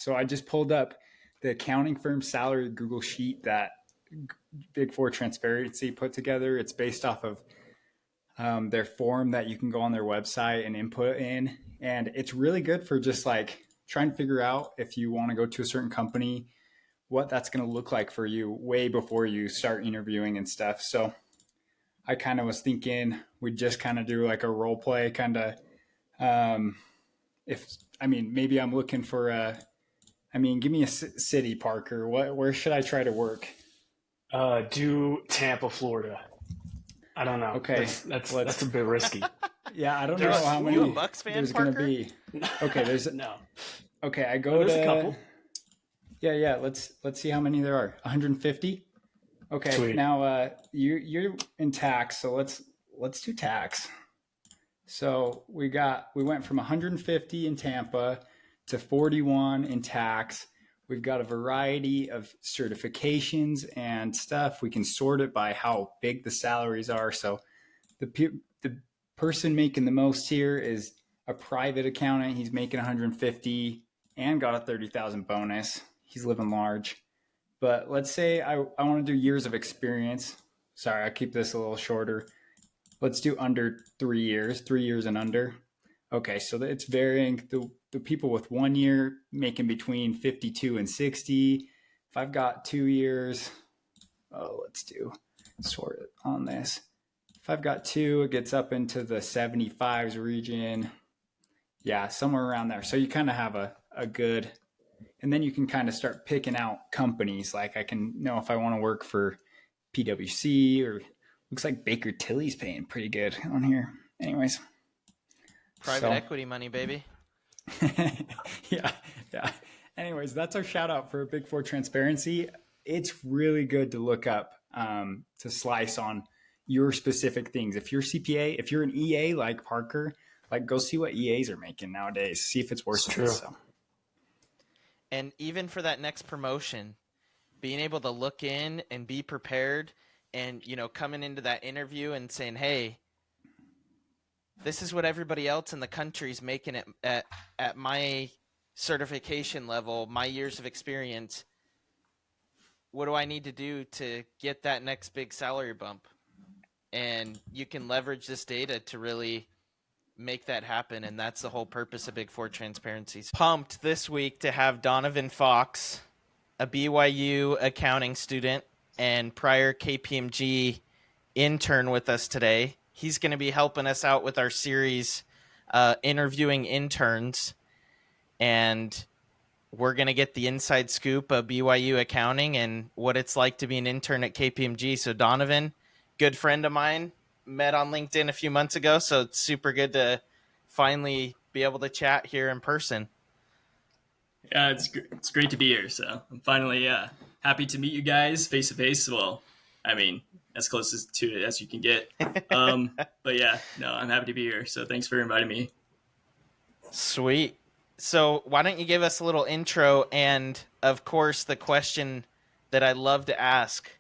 So I just pulled up the accounting firm salary Google sheet that Big Four Transparency put together. It's based off of their form that you can go on their website and input in. And it's really good for just like trying to figure out if you want to go to a certain company, what that's going to look like for you way before you start interviewing and stuff. So I kind of was thinking we'd just kind of do like a role play kind of, if, I mean, maybe I'm looking for give me a city, Parker. Where should I try to work? Do Tampa, Florida. I don't know. Okay, That's a bit risky. Yeah, I don't know how many. You a Bucks fan, there's Parker? Gonna be. Okay, there's No. Okay, I go There's to a couple. Yeah. Let's see how many there are. 150. Okay, Sweet. now you're in tax, so let's do tax. So we went from 150 in Tampa to 41 in tax. We've got a variety of certifications and stuff. We can sort it by how big the salaries are. So the person making the most here is a private accountant. He's making 150 and got a 30,000 bonus. He's living large. But let's say I want to do years of experience. Sorry, I'll keep this a little shorter. Let's do under 3 years, 3 years and under. Okay, so it's varying. The people with 1 year making between 52 and 60. If I've got 2 years, let's do sort it on this. If I've got 2, it gets up into the 75s region. Yeah, somewhere around there. So you kind of have a good, and then you can kind of start picking out companies. Like I can know if I want to work for PwC, or looks like Baker Tilly's paying pretty good on here. Anyways. Private equity money, baby. Yeah. Anyways, that's our shout out for Big Four Transparency. It's really good to look up, to slice on your specific things. If you're CPA, if you're an EA like Parker, like go see what EAs are making nowadays. See if it's worth it. So. And even for that next promotion, being able to look in and be prepared, and coming into that interview and saying, hey, this is what everybody else in the country is making it at my certification level, my years of experience. What do I need to do to get that next big salary bump? And you can leverage this data to really make that happen. And that's the whole purpose of Big Four Transparency. Pumped this week to have Donovan Fox, a BYU accounting student and prior KPMG intern, with us today. He's going to be helping us out with our series, interviewing interns, and we're going to get the inside scoop of BYU accounting and what it's like to be an intern at KPMG. So Donovan, good friend of mine, met on LinkedIn a few months ago, so it's super good to finally be able to chat here in person. Yeah, it's great to be here. So I'm finally happy to meet you guys face to face. Well, I mean, as close to it as you can get. But yeah, no, I'm happy to be here. So thanks for inviting me. Sweet. So why don't you give us a little intro, and of course the question that I love to ask,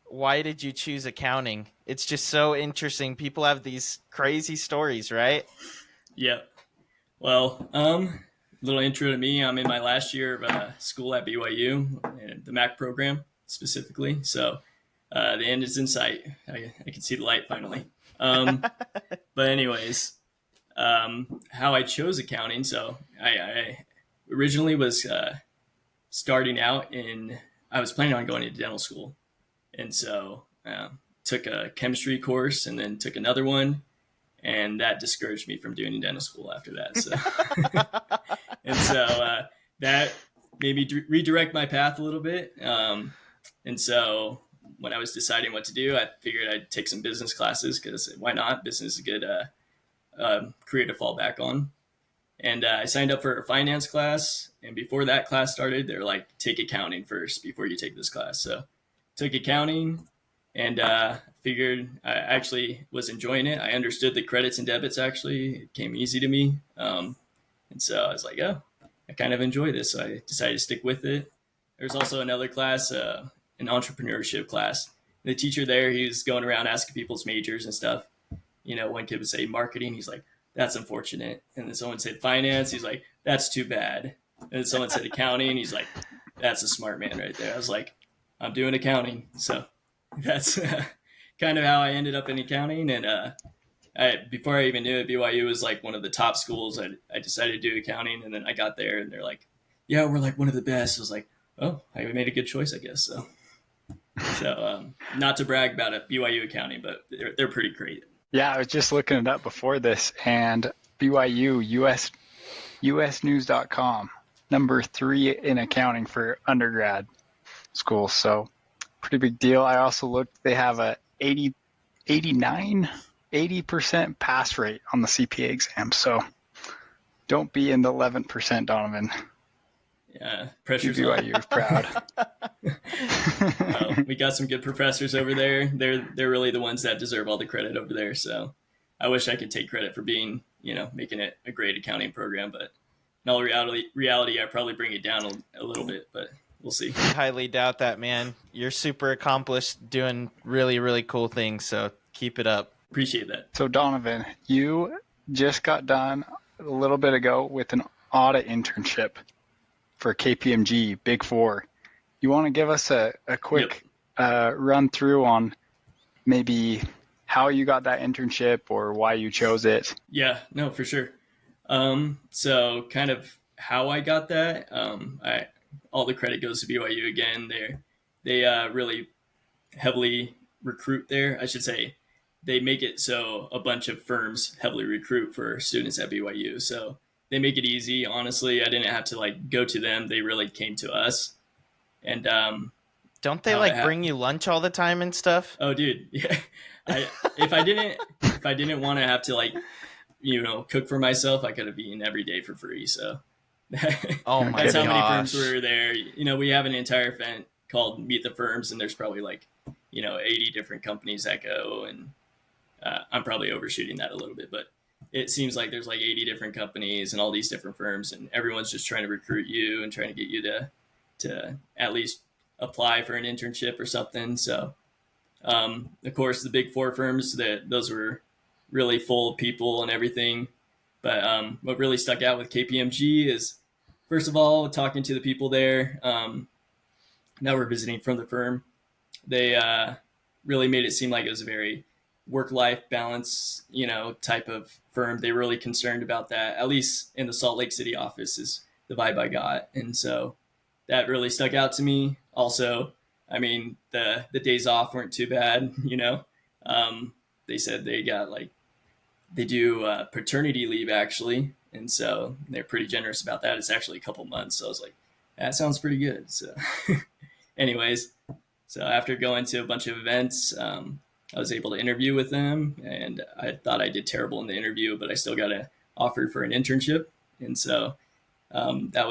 why did you choose accounting? It's just so interesting. People have these crazy stories, right? Yep. Well, little intro to me. I'm in my last year of school at BYU, and the MAC program specifically. So the end is in sight. I can see the light finally. But anyways, how I chose accounting. So I originally was starting out I was planning on going into dental school. And so took a chemistry course and then took another one. And that discouraged me from doing dental school after that. So, and so that made me redirect my path a little bit. And so when I was deciding what to do, I figured I'd take some business classes, because why not? Business is a good career to fall back on. And I signed up for a finance class. And before that class started, they're like, take accounting first before you take this class. So took accounting, and figured I actually was enjoying it. I understood the credits and debits. Actually, it came easy to me. And so I was like, oh, I kind of enjoy this. So I decided to stick with it. There's also another class, an entrepreneurship class. The teacher there, he was going around asking people's majors and stuff. One kid would say marketing. He's like, that's unfortunate. And then someone said finance. He's like, that's too bad. And someone said accounting, and he's like, that's a smart man right there. I was like, I'm doing accounting. So that's kind of how I ended up in accounting. And before I even knew it, BYU was like one of the top schools. I decided to do accounting, and then I got there, and they're like, yeah, we're like one of the best. I was like, oh, I made a good choice, I guess. So not to brag about it, BYU accounting, but they're pretty great. Yeah, I was just looking it up before this, and BYU usnews.com, number 3 in accounting for undergrad school. So pretty big deal. I also looked, they have a 80% pass rate on the CPA exam. So don't be in the 11%, Donovan. Yeah, pressure's BYU is proud. Well, we got some good professors over there. They're really the ones that deserve all the credit over there. So I wish I could take credit for being, making it a great accounting program. But in all reality, I probably bring it down a little bit. But we'll see. I highly doubt that, man. You're super accomplished, doing really, really cool things. So keep it up. Appreciate that. So Donovan, you just got done a little bit ago with an audit internship for KPMG, Big Four. You want to give us a quick run through on maybe how you got that internship or why you chose it? Yeah, no, for sure. So kind of how I got that, all the credit goes to BYU again. They really heavily recruit there. I should say they make it so a bunch of firms heavily recruit for students at BYU. So they make it easy. Honestly, I didn't have to go to them. They really came to us. And don't they bring you lunch all the time and stuff? Oh, dude, yeah. If I didn't want to have to cook for myself, I could have eaten every day for free. So oh my that's gosh. how many firms were there. We have an entire event called Meet the Firms, and there's probably 80 different companies that go, and I'm probably overshooting that a little bit, but it seems like there's 80 different companies and all these different firms, and everyone's just trying to recruit you and trying to get you to at least apply for an internship or something. So, of course, the Big Four firms, those were really full of people and everything. But what really stuck out with KPMG is, first of all, talking to the people there that were visiting from the firm, they really made it seem like it was a very work-life balance, type of firm. They were really concerned about that, at least in the Salt Lake City office is the vibe I got. And so that really stuck out to me. Also, I mean, the days off weren't too bad, They said they got they do paternity leave actually. And so they're pretty generous about that. It's actually a couple months. So I was like, that sounds pretty good. So anyways, so after going to a bunch of events, I was able to interview with them, and I thought I did terrible in the interview, but I still got an offer for an internship. And so that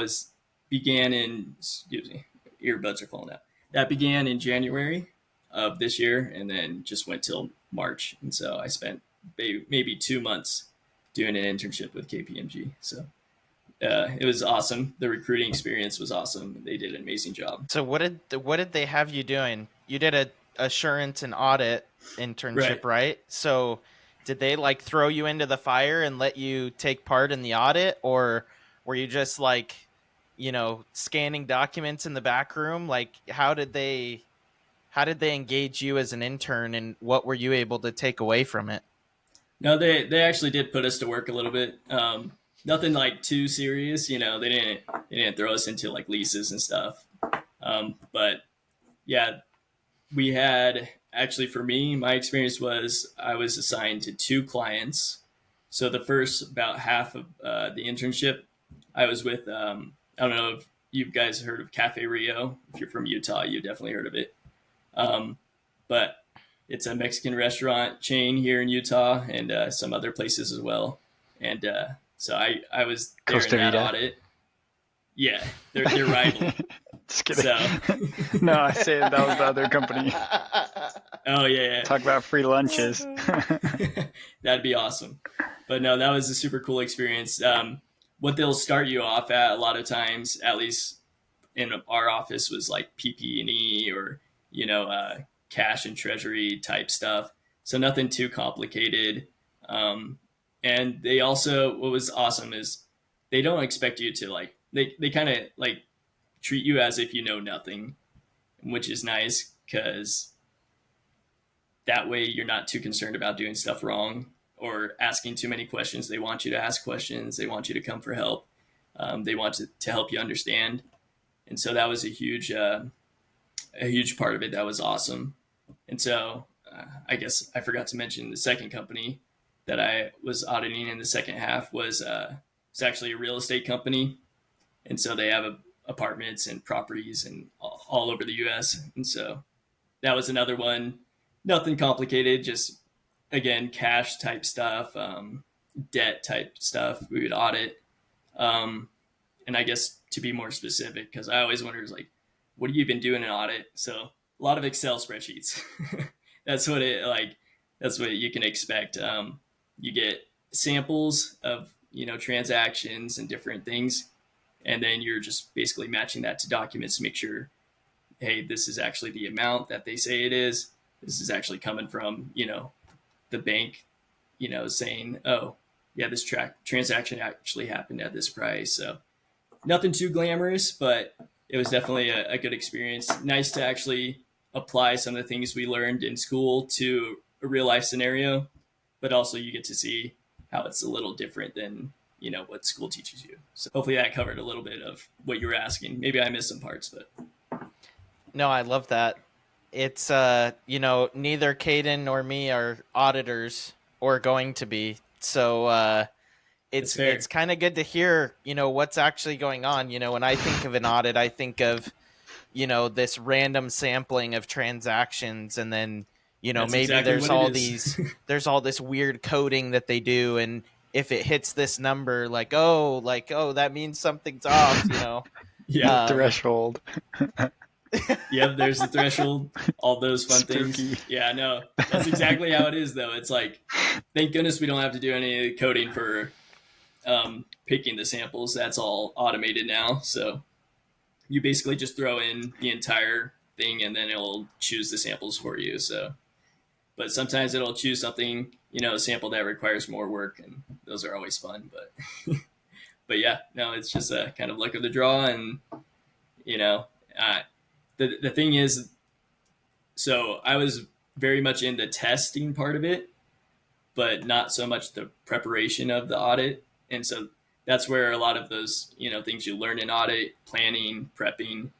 began in, excuse me, earbuds are falling out. That began in January of this year, and then just went till March. And so I spent maybe 2 months doing an internship with KPMG. So it was awesome. The recruiting experience was awesome. They did an amazing job. So what did they have you doing? You did a assurance and audit internship, right? So did they throw you into the fire and let you take part in the audit, or were you just scanning documents in the back room? How did they engage you as an intern, and what were you able to take away from it? No, they actually did put us to work a little bit. Nothing too serious, they didn't throw us into leases and stuff. But yeah, we had actually, for me, my experience was I was assigned to 2 clients. So the first about half of the internship, I was with, I don't know if you guys heard of Cafe Rio. If you're from Utah, you definitely heard of it. But it's a Mexican restaurant chain here in Utah and some other places as well. And so I was there Costa in that Rica. audit. Yeah, they're rival. Just kidding. So No, I said that was the other company. oh yeah. Talk about free lunches. That'd be awesome. But no, that was a super cool experience. What they'll start you off at a lot of times, at least in our office, was PP&E or cash and treasury type stuff. So nothing too complicated. And they also, what was awesome is they don't expect you to they kind of like treat you as if you know nothing, which is nice because that way you're not too concerned about doing stuff wrong or asking too many questions. They want you to ask questions. They want you to come for help. They want to help you understand. And so that was a huge part of it. That was awesome. And so I guess I forgot to mention the second company that I was auditing in the second half was it's actually a real estate company. And so they have apartments and properties and all over the U.S. And so that was another one. Nothing complicated, just again cash type stuff, debt type stuff. We would audit, and I guess to be more specific, because I always wonder, is like, what do you even do in an audit? So a lot of Excel spreadsheets. That's what it like. That's what you can expect. You get samples of transactions and different things, and then you're just basically matching that to documents to make sure, hey, this is actually the amount that they say it is. This is actually coming from the bank, saying, oh yeah, this transaction actually happened at this price. So nothing too glamorous, but it was definitely a good experience. Nice to actually apply some of the things we learned in school to a real life scenario, but also you get to see how it's a little different than what school teaches you. So hopefully that covered a little bit of what you were asking. Maybe I missed some parts, but No, I love that. It's neither Caden nor me are auditors or going to be, so it's kind of good to hear what's actually going on. When I think of an audit, I think of this random sampling of transactions, and then That's maybe exactly there's what it all is. there's all this weird coding that they do, and if it hits this number, oh that means something's off. Yeah. Threshold. Yep, there's the threshold, all those fun things. Spooky. Yeah, no, that's exactly how it is, though. It's like, thank goodness we don't have to do any of the coding for picking the samples. That's all automated now. So you basically just throw in the entire thing, and then it'll choose the samples for you. So, but sometimes it'll choose something, a sample that requires more work, and those are always fun. But, but yeah, no, it's just a kind of luck of the draw, and the thing is, so I was very much in the testing part of it, but not so much the preparation of the audit. And so that's where a lot of those, things you learn in audit, planning, prepping,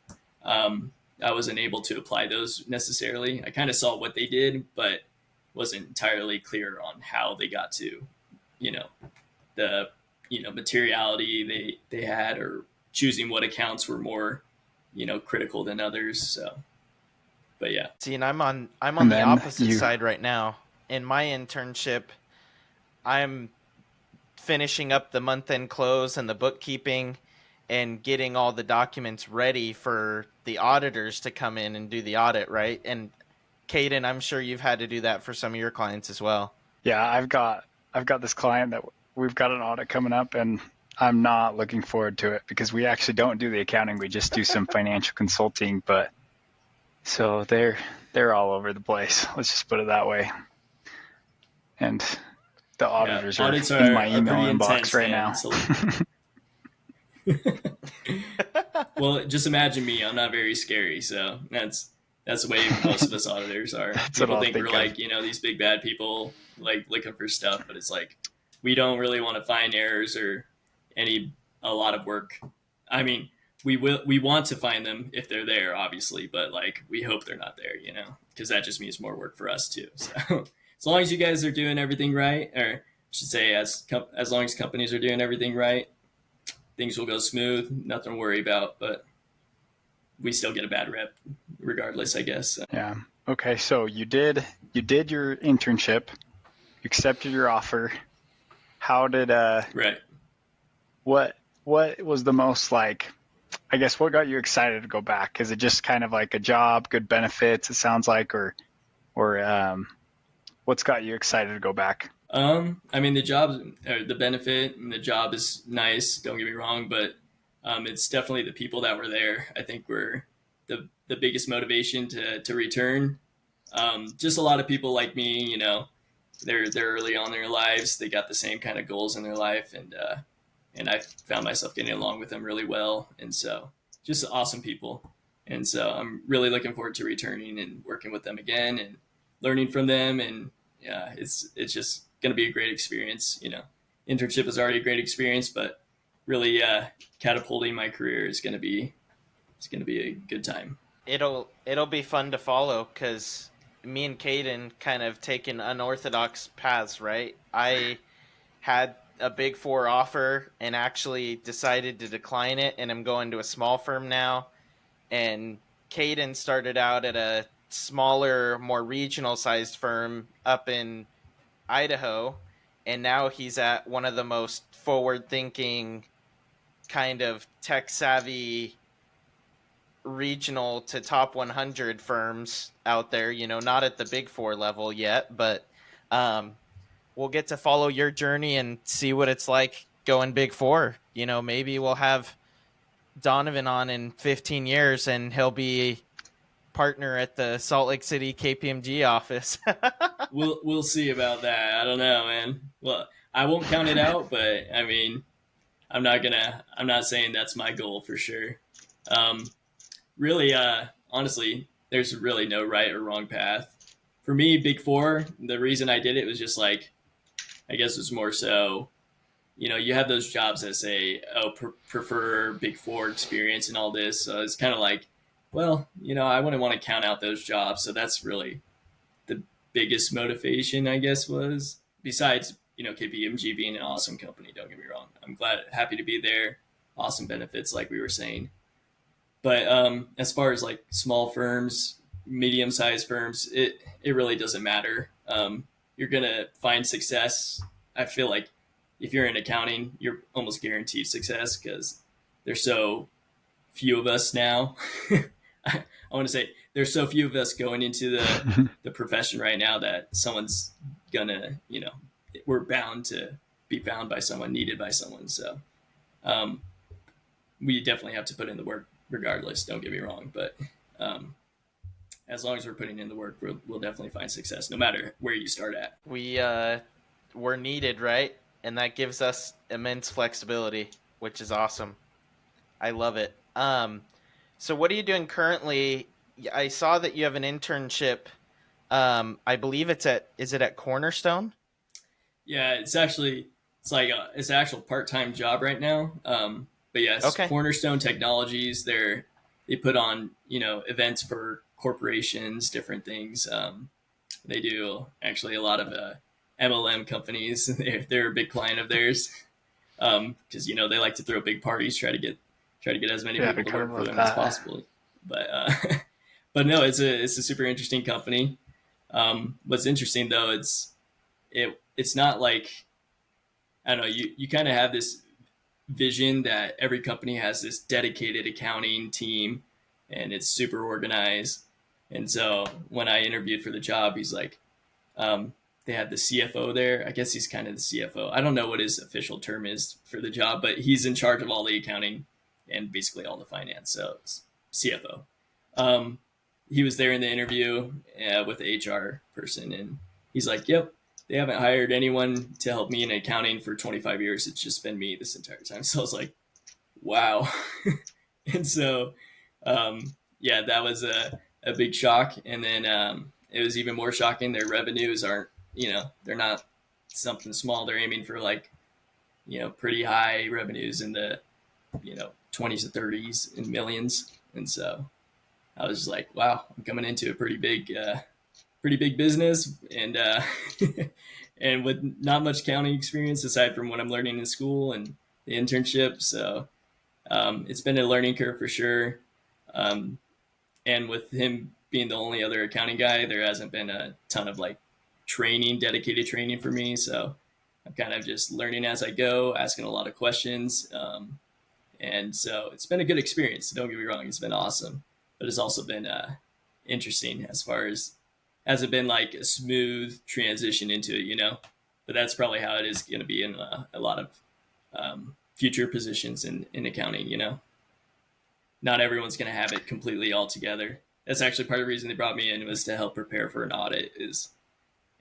I wasn't able to apply those necessarily. I kind of saw what they did, but wasn't entirely clear on how they got to, the, materiality they had, or choosing what accounts were more critical than others. So, but yeah. See, and I'm on And the then opposite side right now. In my internship, I'm finishing up the month-end close and the bookkeeping and getting all the documents ready for the auditors to come in and do the audit, right? And Caden, I'm sure you've had to do that for some of your clients as well. Yeah, I've got this client that we've got an audit coming up, and I'm not looking forward to it because we actually don't do the accounting. We just do some financial consulting, but so they're all over the place. Let's just put it that way. And the auditors are in my email inbox right now. So well, just imagine me. I'm not very scary, so that's the way most of us auditors are. People think we're like these big bad people like looking for stuff, but it's like we don't really want to find errors or a lot of work. I mean, we want to find them if they're there, obviously, but like we hope they're not there, because that just means more work for us too. So as long as you guys are doing everything right, or I should say as long as companies are doing everything right, things will go smooth, nothing to worry about, but we still get a bad rep regardless, I guess. So. Yeah. Okay. So you did your internship, you accepted your offer. How did right. What was the most like, I guess, what got you excited to go back? Is it just kind of like a job, good benefits, it sounds like, or what's got you excited to go back? I mean, the benefit and the job is nice, don't get me wrong, but it's definitely the people that were there, I think, were the biggest motivation to return. Just a lot of people like me, they're early on in their lives. They got the same kind of goals in their life, and and I found myself getting along with them really well. And so just awesome people. And so I'm really looking forward to returning and working with them again and learning from them. And yeah, it's just going to be a great experience. Internship is already a great experience, but really catapulting my career is going to be a good time. It'll be fun to follow because me and Caden kind of taken unorthodox paths, right? I had a Big Four offer and actually decided to decline it, and I'm going to a small firm now. And Caden started out at a smaller, more regional sized firm up in Idaho, and now he's at one of the most forward thinking, kind of tech savvy regional to top 100 firms out there, not at the Big Four level yet, but we'll get to follow your journey and see what it's like going Big Four. Maybe we'll have Donovan on in 15 years and he'll be partner at the Salt Lake City KPMG office. We'll see about that. I don't know, man. Well, I won't count it out, but I mean, I'm not saying that's my goal for sure. Really, honestly, there's really no right or wrong path. For me, Big Four, the reason I did it was just like, I guess it's more so, you have those jobs that say, oh, prefer Big Four experience and all this. So it's kind of like, well, I wouldn't want to count out those jobs. So that's really the biggest motivation, I guess, was besides, KPMG being an awesome company. Don't get me wrong. I'm happy to be there. Awesome benefits, like we were saying. But as far as like small firms, medium-sized firms, it really doesn't matter. You're going to find success. I feel like if you're in accounting, you're almost guaranteed success because there's so few of us now. I want to say there's so few of us going into the profession right now that someone's gonna, we're bound to be found by someone, needed by someone. So we definitely have to put in the work regardless. Don't get me wrong, but as long as we're putting in the work, we'll definitely find success no matter where you start at. We're needed, right? And that gives us immense flexibility, which is awesome. I love it. So what are you doing currently? I saw that you have an internship. I believe is it at Cornerstone? Yeah, it's an actual part-time job right now. But yes, okay. Cornerstone Technologies, they put on, events for corporations, different things. They do actually a lot of MLM companies. They're a big client of theirs because they like to throw big parties, try to get as many people to work for them as possible. But but no, it's a super interesting company. What's interesting though, it's not like, I don't know, you kind of have this vision that every company has this dedicated accounting team and it's super organized. And so when I interviewed for the job, he's like, they had the CFO there. I guess he's kind of the CFO. I don't know what his official term is for the job, but he's in charge of all the accounting and basically all the finance. So it's CFO. He was there in the interview with the HR person, and he's like, yep, they haven't hired anyone to help me in accounting for 25 years. It's just been me this entire time. So I was like, wow. And so, yeah, that was a big shock. And then it was even more shocking. Their revenues aren't, they're not something small. They're aiming for like, pretty high revenues in the, 20s to 30s in millions. And so I was like, wow, I'm coming into a pretty big business and and with not much accounting experience aside from what I'm learning in school and the internship. So it's been a learning curve for sure. And with him being the only other accounting guy, there hasn't been a ton of like dedicated training for me. So I'm kind of just learning as I go, asking a lot of questions. And so it's been a good experience. Don't get me wrong. It's been awesome, but it's also been interesting as far as, has it been like a smooth transition into it, but that's probably how it is going to be in a lot of future positions in accounting, not everyone's going to have it completely all together. That's actually part of the reason they brought me in, was to help prepare for an audit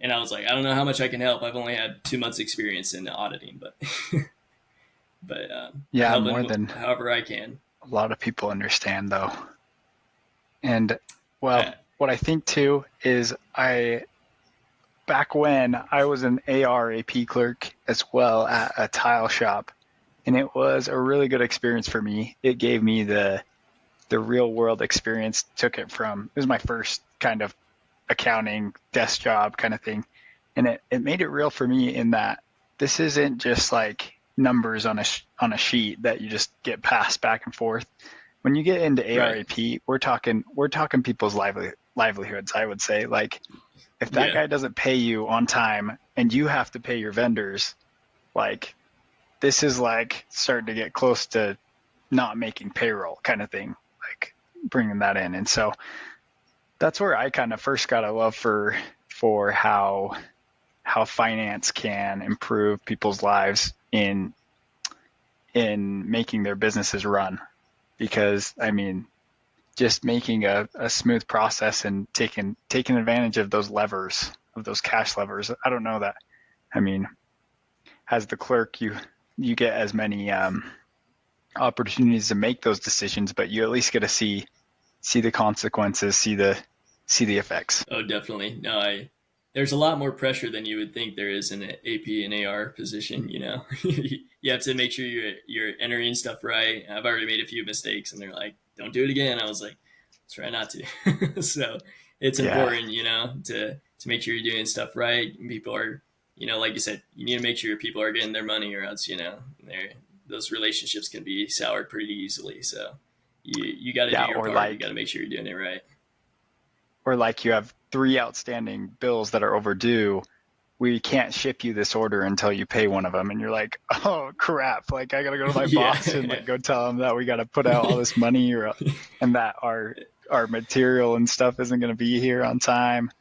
and I was like, I don't know how much I can help. I've only had 2 months experience in auditing, but but I Yeah, help more them than however I can. a lot of people understand though. And well, I, what I think too is back when I was an ARAP clerk as well at a tile shop, and it was a really good experience for me. It gave me the real world experience. It was my first kind of accounting desk job kind of thing, and it made it real for me in that this isn't just like numbers on a sheet that you just get passed back and forth. When you get into right. ARAP, we're talking people's livelihoods. I would say, like, if that Yeah. guy doesn't pay you on time and you have to pay your vendors, like, this is like starting to get close to not making payroll kind of thing, like bringing that in. And so that's where I kind of first got a love for how finance can improve people's lives in making their businesses run. Because I mean, just making a smooth process and taking advantage of those levers, of those cash levers. I don't know that. I mean, as the clerk, you get as many opportunities to make those decisions, but you at least get to see the consequences, see the effects. Oh, definitely. No, there's a lot more pressure than you would think there is in an AP and AR position. You know, you have to make sure you're entering stuff right. I've already made a few mistakes, and they're like, "Don't do it again." I was like, "Try not to." So it's Yeah, important, you know, to make sure you're doing stuff right. And people are, you know, like you said, you need to make sure people are getting their money, or else, you know, those relationships can be soured pretty easily. So you got to do yeah, your part. You got to make sure you're doing it right. or like you have 3 outstanding bills that are overdue. We can't ship you this order until you pay one of them, and you're like, oh crap! Like I gotta go to my boss and like go tell him that we gotta put out all this money, and that our material and stuff isn't gonna be here on time,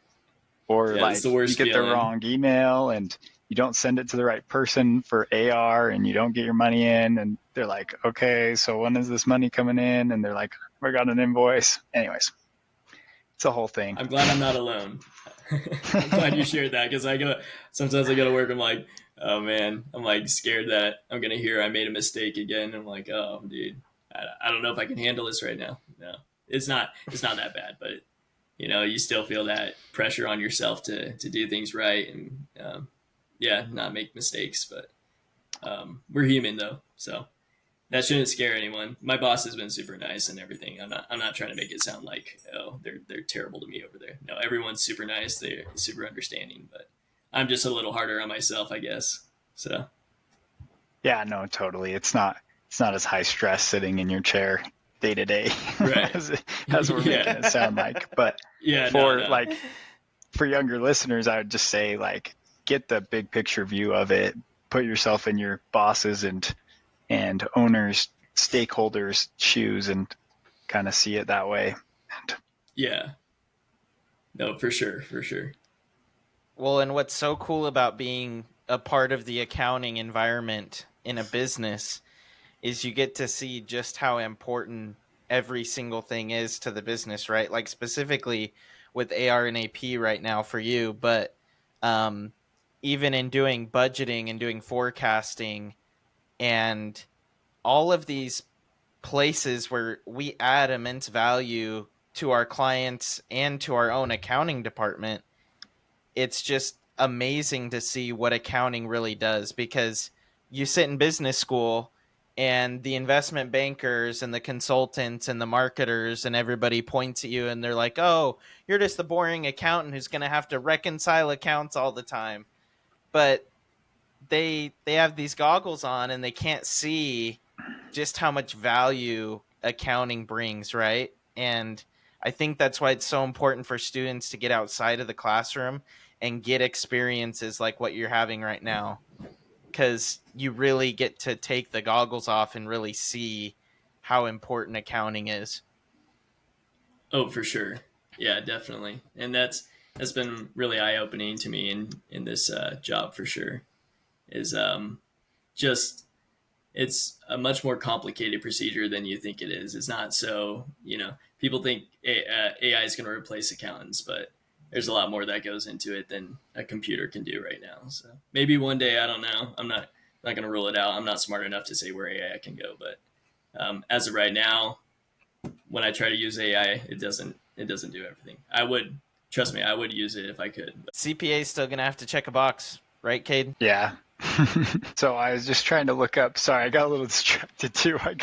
or Yeah, it's like the you worst get the feeling. wrong email and you don't send it to the right person for AR and you don't get your money in, and they're like, okay, so when is this money coming in? And they're like, I got an invoice. Anyways, it's a whole thing. I'm glad I'm not alone. I'm glad you shared that because sometimes I go to work. I'm like, oh man, I'm like scared that I'm gonna hear I made a mistake again. I'm like, oh dude, I don't know if I can handle this right now. No, it's not that bad, but you know, you still feel that pressure on yourself to do things right and yeah, not make mistakes. But we're human though, so that shouldn't scare anyone. My boss has been super nice and everything. I'm not trying to make it sound like, oh, they're terrible to me over there. No, everyone's super nice. They're super understanding, but I'm just a little harder on myself, I guess. So Yeah, no, totally. It's not as high stress sitting in your chair day to day right. as we're making Yeah. it sound like. But Yeah, no, for no. like for younger listeners, I would just say like get the big picture view of it. Put yourself in your bosses and owners, stakeholders' shoes, and kind of see it that way. And Yeah. No, for sure, for sure. Well, and what's so cool about being a part of the accounting environment in a business is you get to see just how important every single thing is to the business, right? Like specifically with AR and AP right now for you, but um, even in doing budgeting and doing forecasting and all of these places where we add immense value to our clients and to our own accounting department, it's just amazing to see what accounting really does, because you sit in business school and the investment bankers and the consultants and the marketers and everybody points at you and they're like, oh, you're just the boring accountant who's going to have to reconcile accounts all the time. But they have these goggles on and they can't see just how much value accounting brings, right? And I think that's why it's so important for students to get outside of the classroom and get experiences like what you're having right now, because you really get to take the goggles off and really see how important accounting is. Oh, for sure. Yeah, definitely. And that's been really eye opening to me in this job for sure. Is just it's a much more complicated procedure than you think it is. It's not so, you know, people think AI is going to replace accountants, but there's a lot more that goes into it than a computer can do right now. So maybe one day, I don't know. I'm not not going to rule it out. I'm not smart enough to say where AI can go, but as of right now, when I try to use AI, it doesn't do everything. I would trust me, I would use it if I could. But. CPA is still gonna have to check a box, right, Cade? Yeah. So I was just trying to look up. Sorry, I got a little distracted too. I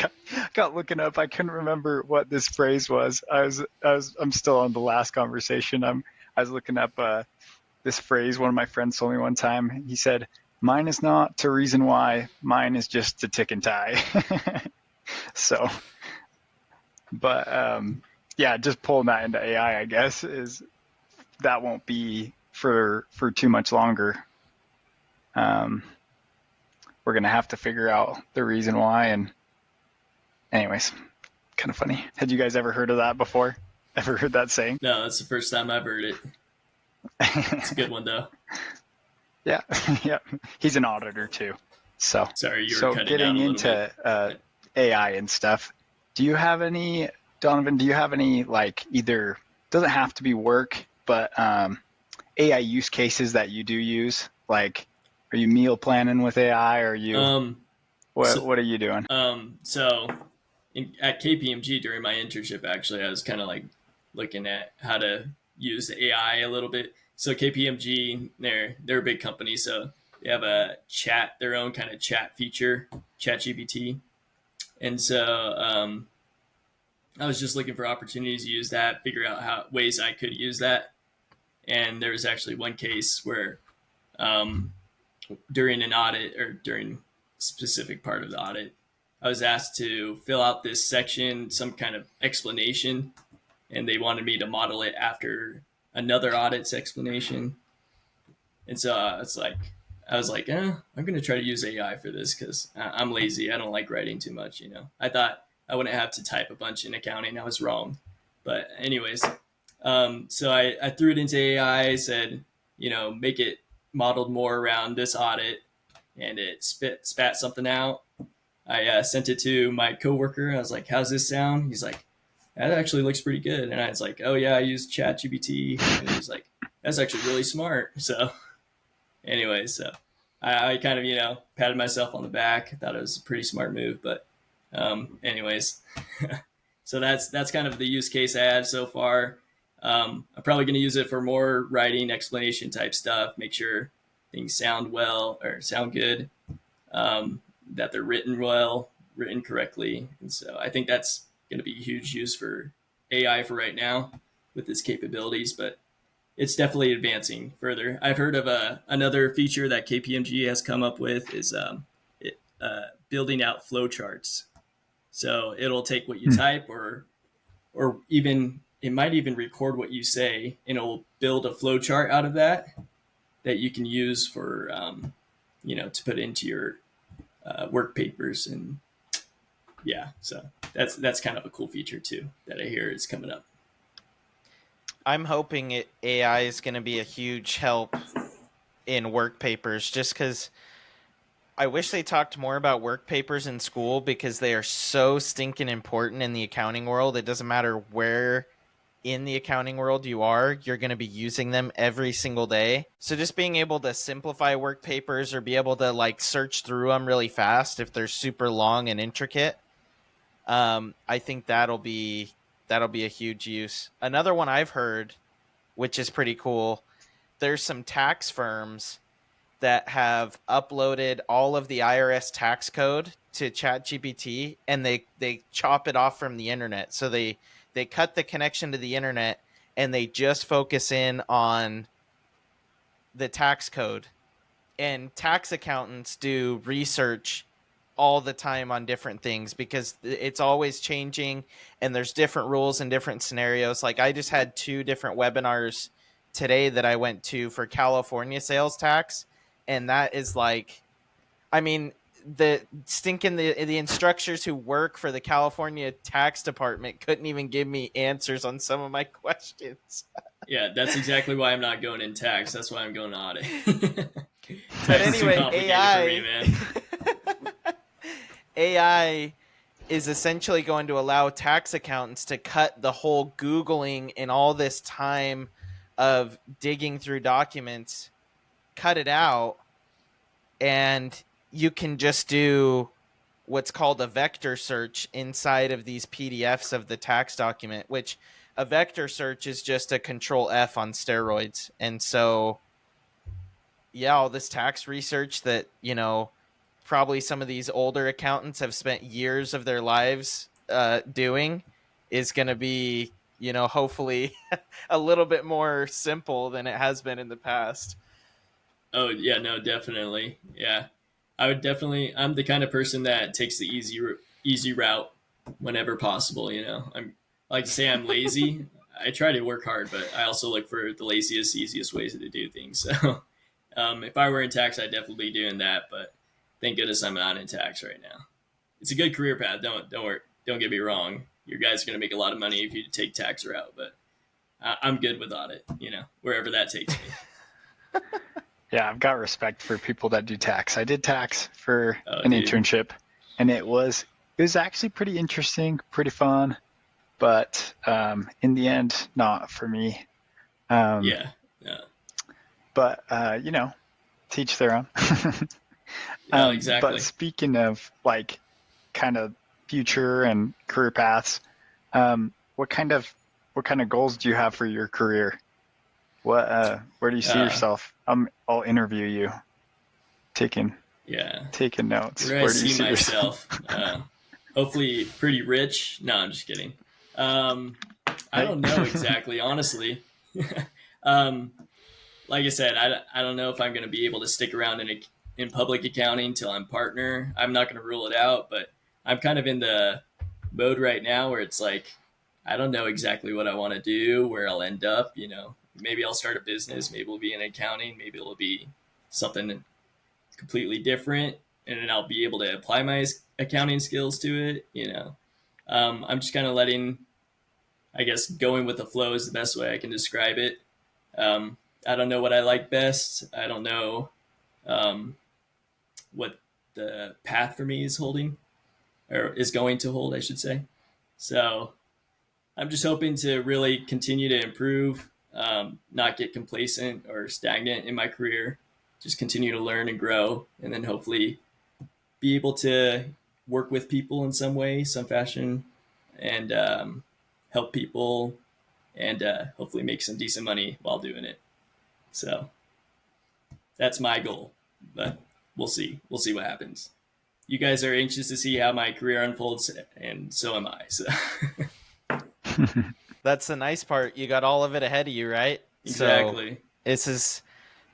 got looking up. I couldn't remember what this phrase was. I'm still on the last conversation. I was looking up this phrase. One of my friends told me one time. He said, "Mine is not to reason why. Mine is just to tick and tie." So, but yeah, just pulling that into AI, I guess, is that won't be for too much longer. We're going to have to figure out the reason why. And anyways, kind of funny. Had you guys ever heard of that before? Ever heard that saying? No, that's the first time I've heard it. It's a good one though. Yeah. Yeah. He's an auditor too. So, sorry, you were cutting getting out a into AI and stuff, Donovan, do you have any, like, either, doesn't have to be work, but AI use cases that you do use? Like, are you meal planning with AI? Or are you, what are you doing? So at KPMG during my internship, actually, I was kind of like looking at how to use the AI a little bit. So KPMG, they're a big company, so they have their own kind of chat feature, ChatGPT. And so I was just looking for opportunities to use that, figure out ways I could use that. And there was actually one case where during an audit, or during a specific part of the audit, I was asked to fill out this section, some kind of explanation, and they wanted me to model it after another audit's explanation. And so I was like, I'm going to try to use AI for this because I'm lazy. I don't like writing too much, I thought I wouldn't have to type a bunch in accounting. I was wrong. But anyways, so I threw it into AI, said, make it modeled more around this audit, and it spat something out. I sent it to my coworker. I was like, how's this sound? He's like, that actually looks pretty good. And I was like, oh yeah, I used ChatGPT. And he's like, that's actually really smart. So anyways, so I kind of, patted myself on the back. I thought it was a pretty smart move, but anyways, so that's kind of the use case I had so far. I'm probably going to use it for more writing explanation type stuff, make sure things sound well or sound good, that they're written correctly. And so I think that's going to be a huge use for AI for right now with its capabilities, but it's definitely advancing further. I've heard of another feature that KPMG has come up with is building out flowcharts. So it'll take what you type, or even it might even record what you say, and it'll build a flowchart out of that you can use for to put into your work papers. And yeah, so that's kind of a cool feature too that I hear is coming up. I'm hoping AI is going to be a huge help in work papers, just because I wish they talked more about work papers in school, because they are so stinking important in the accounting world. It doesn't matter where in the accounting world you are, you're going to be using them every single day. So just being able to simplify work papers, or be able to like search through them really fast if they're super long and intricate, I think that'll be a huge use. Another one I've heard, which is pretty cool, there's some tax firms that have uploaded all of the IRS tax code to ChatGPT, and they chop it off from the internet. So they cut the connection to the internet, and they just focus in on the tax code. And tax accountants do research all the time on different things, because it's always changing, and there's different rules and different scenarios. Like, I just had 2 different webinars today that I went to for California sales tax, and that is like, I mean, the instructors who work for the California tax department couldn't even give me answers on some of my questions. Yeah, that's exactly why I'm not going in tax. That's why I'm going to audit. But anyway, AI, for me, man. AI is essentially going to allow tax accountants to cut the whole Googling and all this time of digging through documents, cut it out, and you can just do what's called a vector search inside of these PDFs of the tax document, which a vector search is just a control F on steroids. And so, yeah, all this tax research that, probably some of these older accountants have spent years of their lives doing is going to be, hopefully a little bit more simple than it has been in the past. Oh yeah, no, definitely. Yeah, I would definitely. I'm the kind of person that takes the easy route whenever possible. I like to say I'm lazy. I try to work hard, but I also look for the laziest, easiest ways to do things. So, if I were in tax, I'd definitely be doing that. But thank goodness I'm not in tax right now. It's a good career path. Don't worry. Don't get me wrong. Your guys are going to make a lot of money if you take tax route, but I'm good with audit. Wherever that takes me. Yeah, I've got respect for people that do tax. I did tax for an Dude. internship, and it was actually pretty interesting, pretty fun, but in the end, not for me. Yeah. But teach their own. Yeah, exactly. But speaking of like kind of future and career paths, what kind of goals do you have for your career? Where do you see yourself? I'll interview you. Taking notes. Where I see myself, hopefully pretty rich. No, I'm just kidding. I don't know exactly, honestly. Like I said, I don't know if I'm going to be able to stick around in public accounting till I'm partner. I'm not going to rule it out, but I'm kind of in the mode right now where it's like, I don't know exactly what I want to do, where I'll end up, Maybe I'll start a business. Maybe it'll be in accounting. Maybe it'll be something completely different, and then I'll be able to apply my accounting skills to it. I'm just kind of going with the flow is the best way I can describe it. I don't know what I like best. I don't know what the path for me is holding, or is going to hold, I should say. So I'm just hoping to really continue to improve. Not get complacent or stagnant in my career, just continue to learn and grow, and then hopefully be able to work with people in some way, some fashion, and help people, and hopefully make some decent money while doing it. So that's my goal, but we'll see. We'll see what happens. You guys are anxious to see how my career unfolds, and so am I. So. That's the nice part. You got all of it ahead of you, right? Exactly. So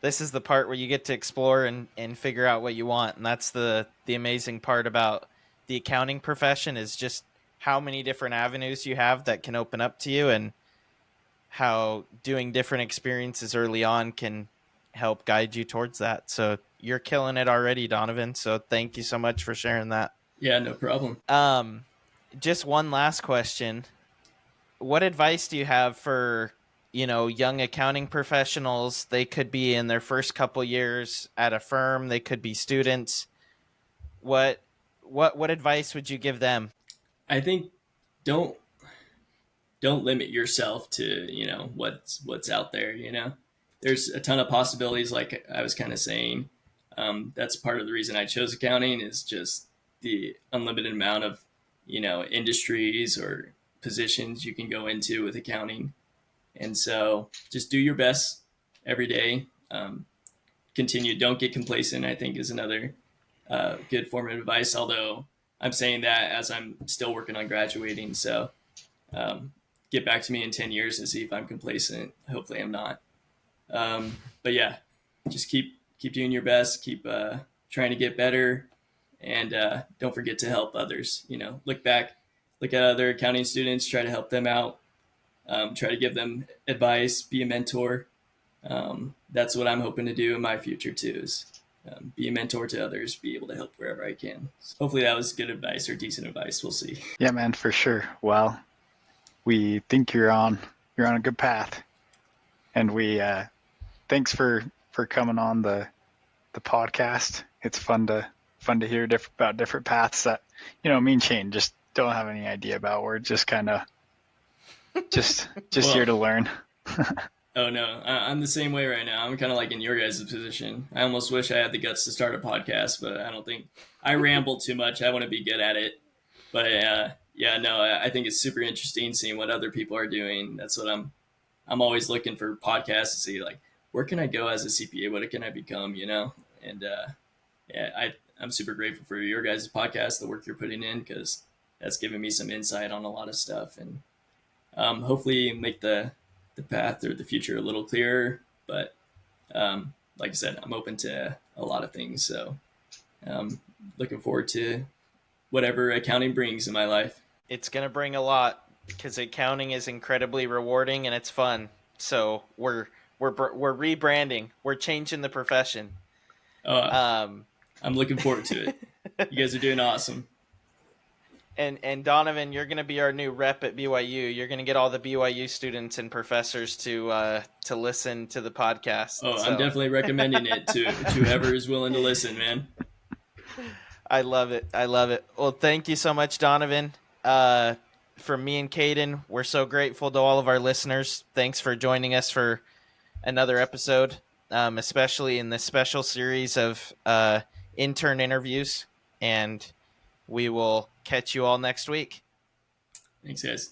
this is the part where you get to explore and figure out what you want. And that's the amazing part about the accounting profession, is just how many different avenues you have that can open up to you, and how doing different experiences early on can help guide you towards that. So you're killing it already, Donovan. So thank you so much for sharing that. Yeah, no problem. Just one last question. What advice do you have for, young accounting professionals? They could be in their first couple years at a firm. They could be students. What advice would you give them? I think don't limit yourself to, what's out there, There's a ton of possibilities, like I was kind of saying. That's part of the reason I chose accounting, is just the unlimited amount of, industries or positions you can go into with accounting. And so just do your best every day. Continue. Don't get complacent, I think, is another good form of advice. Although I'm saying that as I'm still working on graduating. So get back to me in 10 years and see if I'm complacent. Hopefully I'm not. But yeah, just keep doing your best. Keep trying to get better. And don't forget to help others. Look at other accounting students, try to help them out, try to give them advice, be a mentor. That's what I'm hoping to do in my future too, is be a mentor to others, be able to help wherever I can. So hopefully that was good advice or decent advice. We'll see. Yeah, man, for sure. Well, we think you're on a good path, and we thanks for coming on the podcast. It's fun to hear about different paths that me and Shane just don't have any idea about. We're just kind of just Well, here to learn. Oh no, I'm the same way right now. I'm kind of like in your guys' position. I almost wish I had the guts to start a podcast, but I don't think I ramble too much. I want to be good at it. But yeah, no, I think it's super interesting seeing what other people are doing. That's what I'm always looking for podcasts to see, like, where can I go as a CPA? What can I become? And yeah, I'm super grateful for your guys' podcast, the work you're putting in, because that's given me some insight on a lot of stuff, and hopefully make the path or the future a little clearer. But like I said, I'm open to a lot of things. So looking forward to whatever accounting brings in my life. It's going to bring a lot because accounting is incredibly rewarding and it's fun. So we're rebranding. We're changing the profession. I'm looking forward to it. You guys are doing awesome. And Donovan, you're going to be our new rep at BYU. You're going to get all the BYU students and professors to listen to the podcast. Oh, so. I'm definitely recommending it to whoever is willing to listen, man. I love it. Well, thank you so much, Donovan. From me and Caden, we're so grateful to all of our listeners. Thanks for joining us for another episode, especially in this special series of intern interviews. And we will catch you all next week. Thanks, guys.